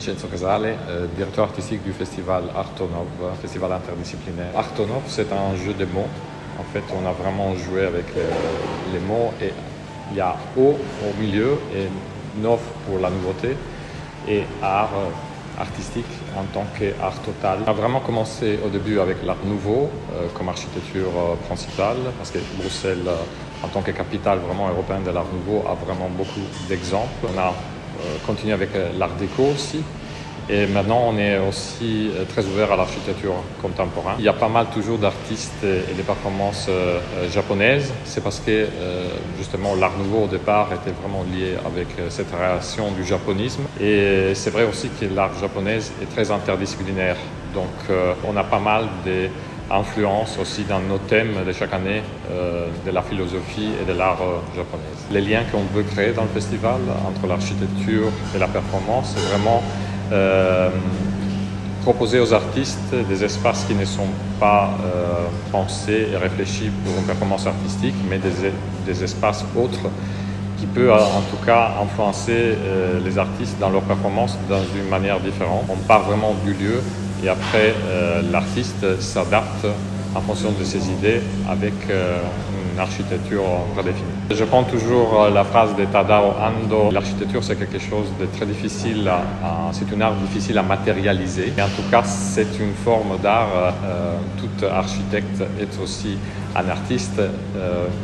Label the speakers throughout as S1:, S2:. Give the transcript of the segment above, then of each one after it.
S1: Vincenzo Casale, directeur artistique du festival Artonov, festival interdisciplinaire. Artonov, c'est un jeu de mots. En fait, on a vraiment joué avec les mots et il y a O au milieu et Nov pour la nouveauté et art artistique en tant qu'art total. On a vraiment commencé au début avec l'art nouveau comme architecture principale parce que Bruxelles, en tant que capitale vraiment européenne de l'art nouveau, a vraiment beaucoup d'exemples. On a continué avec l'art déco aussi. Et maintenant, on est aussi très ouvert à l'architecture contemporaine. Il y a pas mal toujours d'artistes et de performances japonaises. C'est parce que justement l'art nouveau au départ était vraiment lié avec cette relation du japonisme. Et c'est vrai aussi que l'art japonaise est très interdisciplinaire. Donc on a pas mal d'influences aussi dans nos thèmes de chaque année de la philosophie et de l'art japonaise. Les liens qu'on veut créer dans le festival entre l'architecture et la performance, c'est vraiment proposer aux artistes des espaces qui ne sont pas pensés et réfléchis pour une performance artistique, mais des espaces autres qui peuvent en tout cas influencer les artistes dans leur performance d'une manière différente. On part vraiment du lieu et après l'artiste s'adapte en fonction de ses idées avec une architecture prédéfinie. Je prends toujours la phrase de Tadao Ando. L'architecture, c'est quelque chose de très difficile, c'est un art difficile à matérialiser. Et en tout cas, c'est une forme d'art. Tout architecte est aussi un artiste.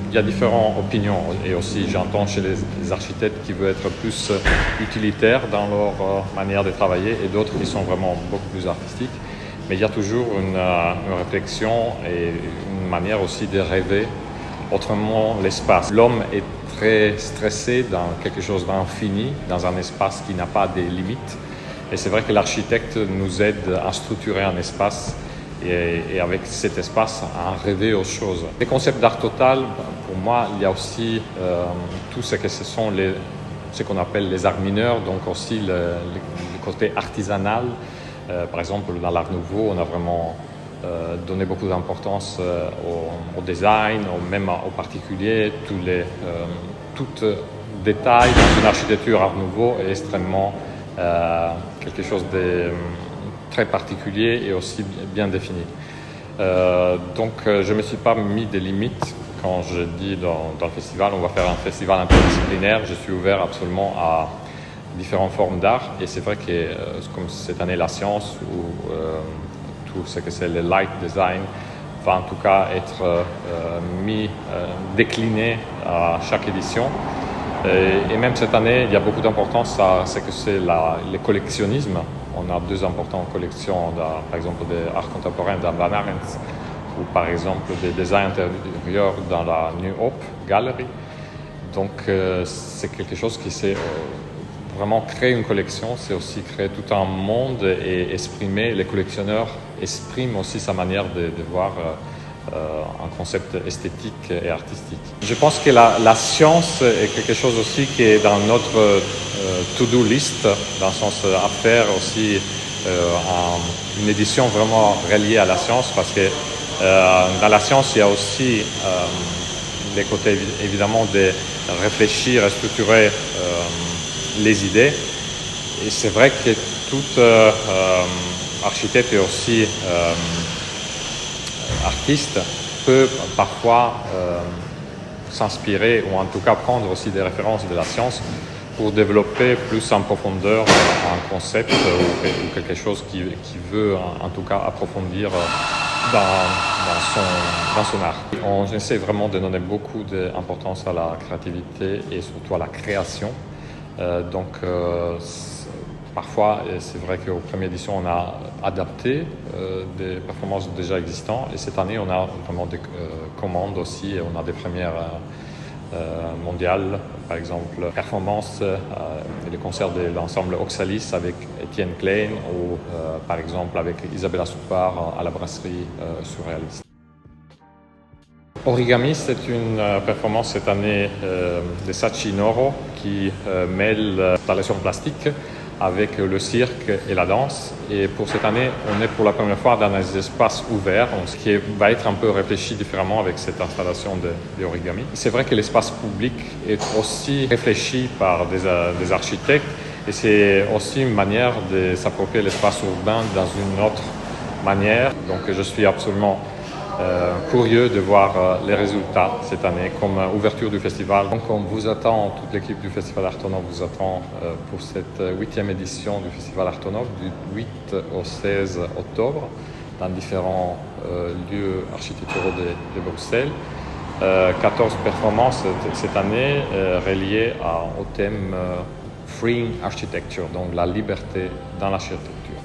S1: Il y a différentes opinions et aussi j'entends chez les architectes qui veulent être plus utilitaires dans leur manière de travailler et d'autres qui sont vraiment beaucoup plus artistiques. Mais il y a toujours une réflexion et une manière aussi de rêver autrement l'espace. L'homme est très stressé dans quelque chose d'infini, dans un espace qui n'a pas de limites. Et c'est vrai que l'architecte nous aide à structurer un espace et avec cet espace à rêver aux choses. Les concepts d'art total, pour moi, il y a aussi tout ce que ce qu'on appelle les arts mineurs, donc aussi le côté artisanal. Par exemple, dans l'art nouveau, on a vraiment donné beaucoup d'importance au design, même aux particuliers. Tout détail dans une architecture art nouveau est extrêmement quelque chose de très particulier et aussi bien défini. Donc, je ne me suis pas mis des limites quand je dis dans le festival, on va faire un festival interdisciplinaire. Je suis ouvert absolument à différentes formes d'art et c'est vrai que comme cette année la science ou tout ce que c'est le light design va en tout cas être décliné à chaque édition et même cette année il y a beaucoup d'importance à ce que c'est le collectionnisme. On a deux importantes collections par exemple d'art contemporain dans Van Arens ou par exemple des designs intérieurs dans la New Hope Gallery. Donc c'est quelque chose qui s'est vraiment créer une collection, c'est aussi créer tout un monde et exprimer. Les collectionneurs expriment aussi sa manière de voir un concept esthétique et artistique. Je pense que la science est quelque chose aussi qui est dans notre to-do list, dans le sens à faire aussi une édition vraiment reliée à la science, parce que dans la science, il y a aussi les côtés évidemment de réfléchir et structurer les idées. Et c'est vrai que tout architecte et aussi artiste peut parfois s'inspirer ou en tout cas prendre aussi des références de la science pour développer plus en profondeur un concept ou quelque chose qui veut en tout cas approfondir dans son art. On essaie vraiment de donner beaucoup d'importance à la créativité et surtout à la création. Parfois, c'est vrai qu'aux premières éditions, on a adapté des performances déjà existantes et cette année, on a vraiment des commandes aussi et on a des premières mondiales, par exemple, performances et le concert de l'ensemble Oxalis avec Étienne Klein ou par exemple avec Isabella Soupard à la brasserie surréaliste. Origami, c'est une performance cette année de Sachi Noro qui mêle l'installation plastique avec le cirque et la danse. Et pour cette année, on est pour la première fois dans des espaces ouverts, ce qui va être un peu réfléchi différemment avec cette installation de origami. C'est vrai que l'espace public est aussi réfléchi par des architectes Et c'est aussi une manière de s'approprier l'espace urbain dans une autre manière. Donc je suis absolument curieux de voir les résultats cette année comme ouverture du festival. Donc on vous attend, toute l'équipe du Festival Artonov vous attend pour cette 8e édition du Festival Artonov du 8 au 16 octobre dans différents lieux architecturaux de Bruxelles. 14 performances cette année reliées au thème Freeing Architecture, donc la liberté dans l'architecture.